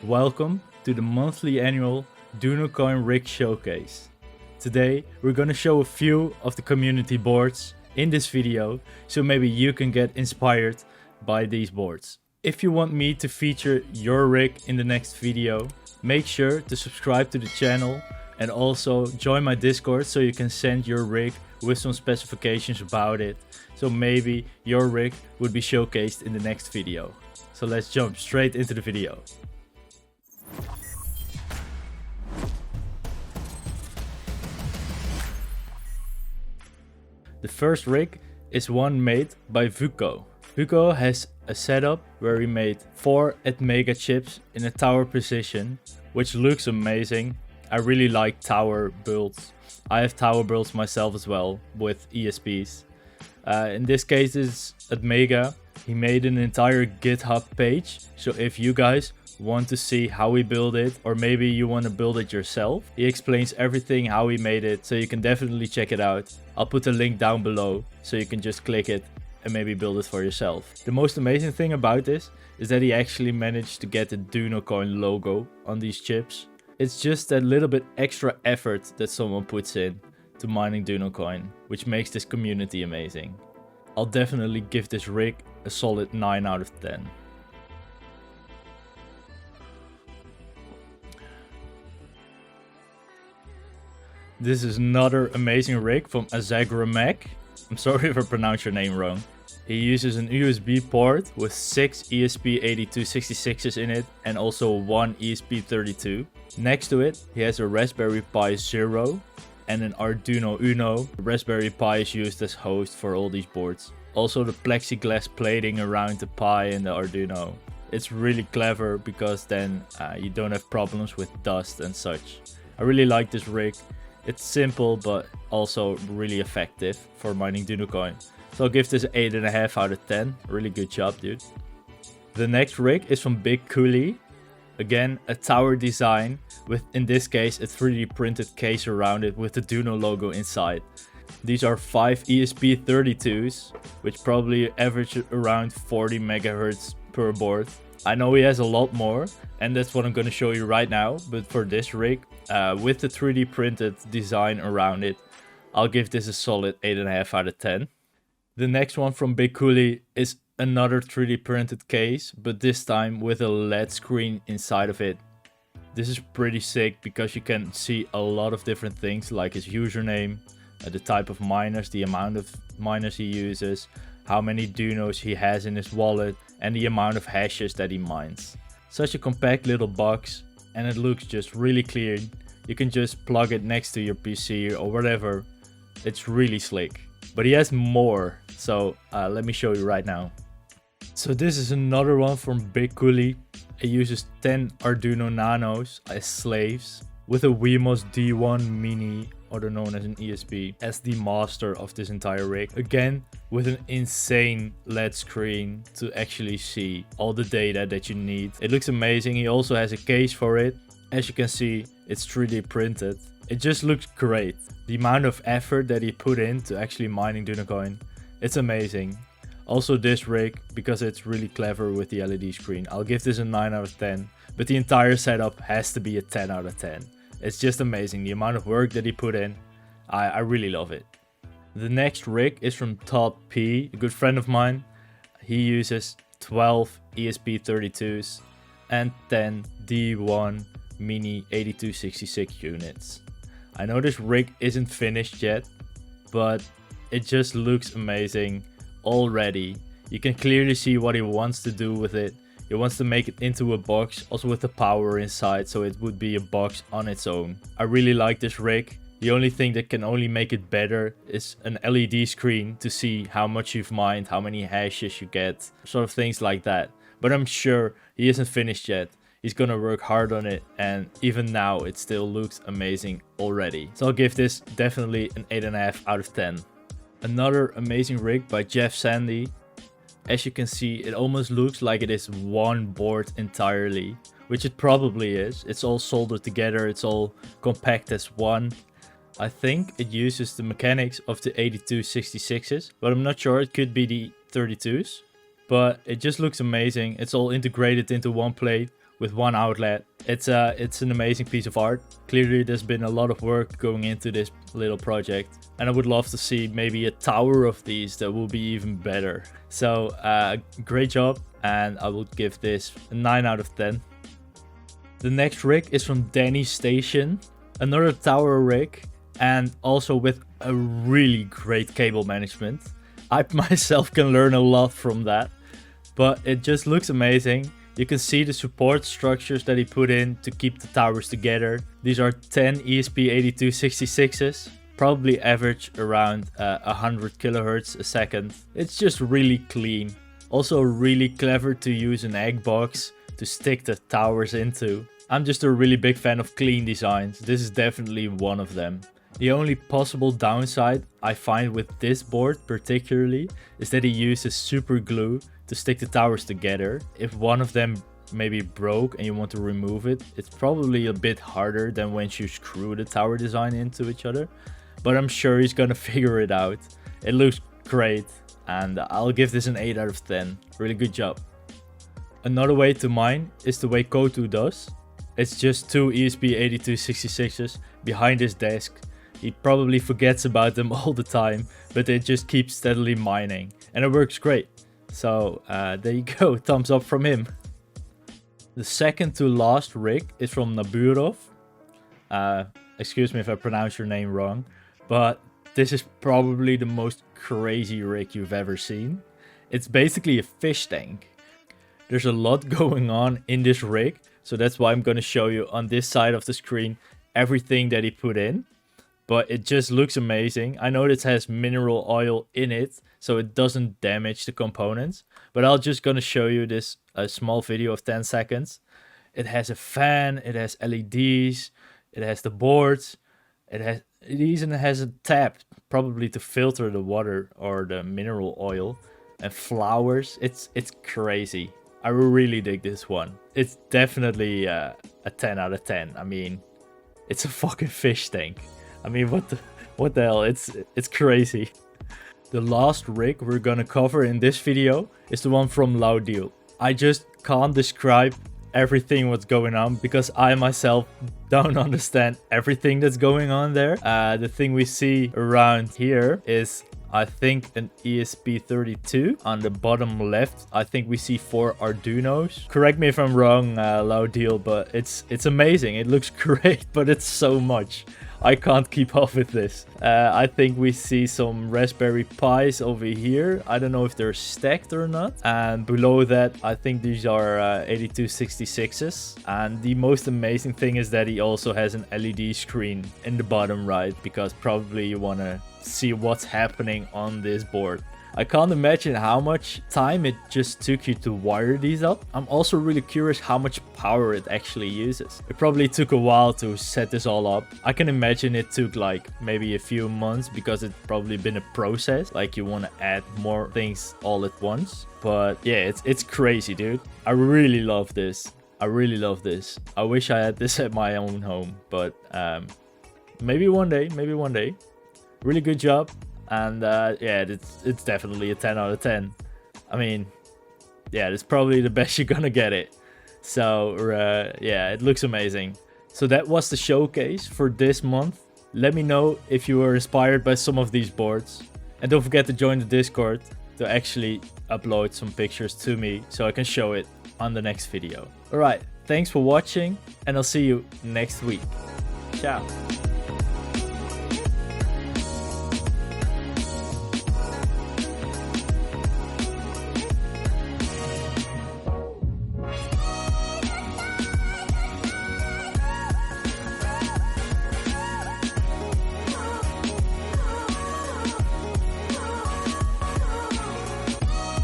Welcome to the monthly annual Duino-Coin rig showcase. Today we're gonna show a few of the community boards in this video, so maybe you can get inspired by these boards. If you want me to feature your rig in the next video, make sure to subscribe to the channel and also join my Discord so you can send your rig with some specifications about it. So maybe your rig would be showcased in the next video. So let's jump straight into the video. The first rig is one made by Vuco. Vuco has a setup where he made 4 Atmega chips in a tower position, which looks amazing. I really like tower builds. I have tower builds myself as well with ESPs. In this case it's Atmega. He made an entire GitHub page, so if you guys want to see how he built it, or maybe you want to build it yourself, he explains everything how he made it, so you can definitely check it out. I'll put the link down below so you can just click it and maybe build it for yourself. The most amazing thing about this is that he actually managed to get the Duino-Coin logo on these chips. It's just that little bit extra effort that someone puts in to mining Duinocoin, which makes this community amazing. I'll definitely give this rig a solid 9 out of 10. This is another amazing rig from Zagromek. I'm sorry if I pronounced your name wrong. He uses an USB port with 6 ESP8266s in it and also 1 ESP32. Next to it, he has a Raspberry Pi Zero and an Arduino Uno. The Raspberry Pi is used as host for all these boards. Also the plexiglass plating around the Pi and the Arduino. It's really clever because then you don't have problems with dust and such. I really like this rig. It's simple but also really effective for mining Duinocoin. So I'll give this an 8.5 out of 10. Really good job, dude. The next rig is from Big Cooley. Again, a tower design with, in this case, a 3D printed case around it with the Duino logo inside. These are 5 ESP32s, which probably average around 40 MHz per board. I know he has a lot more, and that's what I'm going to show you right now. But for this rig, with the 3D printed design around it, I'll give this a solid 8.5 out of 10. The next one from Big Cooley is another 3D printed case, but this time with a LED screen inside of it. This is pretty sick because you can see a lot of different things like his username, the type of miners, the amount of miners he uses, how many Duinos he has in his wallet, and the amount of hashes that he mines. Such a compact little box, and it looks just really clean. You can just plug it next to your PC or whatever. It's really slick. But he has more, so let me show you right now. So this is another one from Big Cooley. It uses 10 Arduino Nanos as slaves with a Wemos D1 Mini, other known as an ESP, as the master of this entire rig. Again, with an insane LED screen to actually see all the data that you need. It looks amazing. He also has a case for it. As you can see, it's 3D printed. It just looks great. The amount of effort that he put into actually mining Duinocoin, it's amazing. Also this rig, because it's really clever with the LED screen, I'll give this a 9 out of 10. But the entire setup has to be a 10 out of 10. It's just amazing, the amount of work that he put in. I really love it. The next rig is from Todd P, a good friend of mine. He uses 12 ESP32s and 10 D1 Mini 8266 units. I know this rig isn't finished yet, but it just looks amazing already. You can clearly see what he wants to do with it. He wants to make it into a box, also with the power inside, so it would be a box on its own. I really like this rig. The only thing that can only make it better is an LED screen to see how much you've mined, how many hashes you get, sort of things like that. But I'm sure he isn't finished yet. He's gonna work hard on it, and even now it still looks amazing already. So I'll give this definitely an 8.5 out of 10. Another amazing rig by Jeff Sandy. As you can see, it almost looks like it is one board entirely, which it probably is. It's all soldered together, it's all compact as one. I think it uses the mechanics of the 8266s, but I'm not sure, it could be the 32s. But it just looks amazing. It's all integrated into one plate with one outlet. It's an amazing piece of art. Clearly there's been a lot of work going into this little project, and I would love to see maybe a tower of these that will be even better. So great job, and I will give this a 9 out of 10. The next rig is from Danny's Station, another tower rig, and also with a really great cable management. I myself can learn a lot from that, but it just looks amazing. You can see the support structures that he put in to keep the towers together. These are 10 ESP8266s, probably average around 100 kilohertz a second. It's just really clean. Also really clever to use an egg box to stick the towers into. I'm just a really big fan of clean designs. This is definitely one of them. The only possible downside I find with this board particularly is that he uses super glue to stick the towers together. If one of them maybe broke and you want to remove it, it's probably a bit harder than when you screw the tower design into each other. But I'm sure he's gonna figure it out. It looks great, and I'll give this an 8 out of 10. Really good job. Another way to mine is the way Kotu does. It's just 2 ESP8266s behind his desk. He probably forgets about them all the time, but they just keep steadily mining, and it works great. So there you go, thumbs up from him. The second to last rig is from Naburov. Excuse me if I pronounce your name wrong, but this is probably the most crazy rig you've ever seen. It's basically a fish tank. There's a lot going on in this rig, so that's why I'm going to show you on this side of the screen everything that he put in. But it just looks amazing. I know this has mineral oil in it, so it doesn't damage the components. But I'm just going to show you this a small video of 10 seconds. It has a fan, it has LEDs, it has the boards, it even has a tap, probably to filter the water or the mineral oil, and flowers. It's crazy. I really dig this one. It's definitely a 10 out of 10. I mean, it's a fucking fish tank. I mean, what the hell? It's crazy. The last rig we're gonna cover in this video is the one from Laudil. I just can't describe everything what's going on because I myself don't understand everything that's going on there. The thing we see around here is, I think, an ESP32. On the bottom left, I think we see 4 Arduinos. Correct me if I'm wrong, Laudil, but it's amazing. It looks great, but it's so much. I can't keep up with this. I think we see some Raspberry Pis over here. I don't know if they're stacked or not. And below that, I think these are 8266s. And the most amazing thing is that he also has an LED screen in the bottom right, because probably you want to see what's happening on this board. I can't imagine how much time it just took you to wire these up. I'm also really curious how much power it actually uses. It probably took a while to set this all up. I can imagine it took like maybe a few months because it's probably been a process. Like you want to add more things all at once. But yeah, it's crazy, dude. I really love this. I really love this. I wish I had this at my own home, but maybe one day, maybe one day. Really good job. And yeah, it's definitely a 10 out of 10. I mean, yeah, it's probably the best you're gonna get it. So yeah, it looks amazing. So that was the showcase for this month. Let me know if you were inspired by some of these boards. And don't forget to join the Discord to actually upload some pictures to me so I can show it on the next video. Alright, thanks for watching, and I'll see you next week. Ciao.